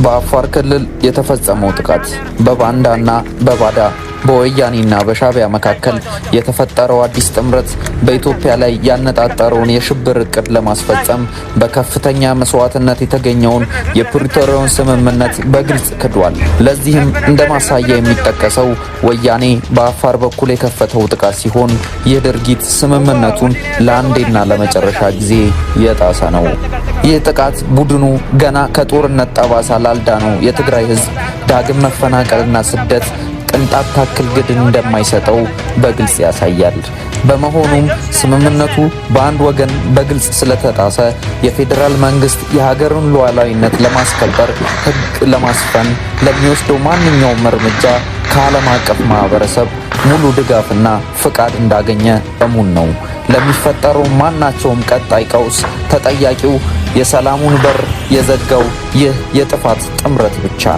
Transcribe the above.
በአፋር ክልል የተፈጸመው ጥቃት በባንዳና በባዳ በወያኔና በሻቢያ መካከል የተፈጠረው አዲስ ጥምረት በኢትዮጵያ ላይ ያነጣጠረውን የሽብር እቅድ ለማስፈጸም በከፍተኛ መስዋዕትነት የተገኘውን የፕሪቶሪያውን ስምምነት በግልጽ ክዷል። ለዚህም እንደ ማሳያ የሚጠቀሰው ወያኔ በአፋር በኩል የከፈተው ጥቃት ሲሆን ይህ ድርጊት ስምምነቱን ለአንዴና ለመጨረሻ ጊዜ የጣሰ ነው። ይህ ጥቃት ቡድኑ ገና ከጦርነት ጠባሳ ላልዳነው የትግራይ ሕዝብ ዳግም መፈናቀልና ስደት ቅንጣት ታክል ግድ እንደማይሰጠው በግልጽ ያሳያል። በመሆኑም ስምምነቱ በአንድ ወገን በግልጽ ስለተጣሰ የፌዴራል መንግስት የሀገርን ሉዓላዊነት ለማስከበር ሕግ ለማስፈን ለሚወስደው ማንኛውም እርምጃ ከዓለም አቀፍ ማህበረሰብ ሙሉ ድጋፍና ፍቃድ እንዳገኘ እሙን ነው። ለሚፈጠረው ማናቸውም ቀጣይ ቀውስ ተጠያቂው የሰላሙን በር የዘጋው ይህ የጥፋት ጥምረት ብቻ ነው።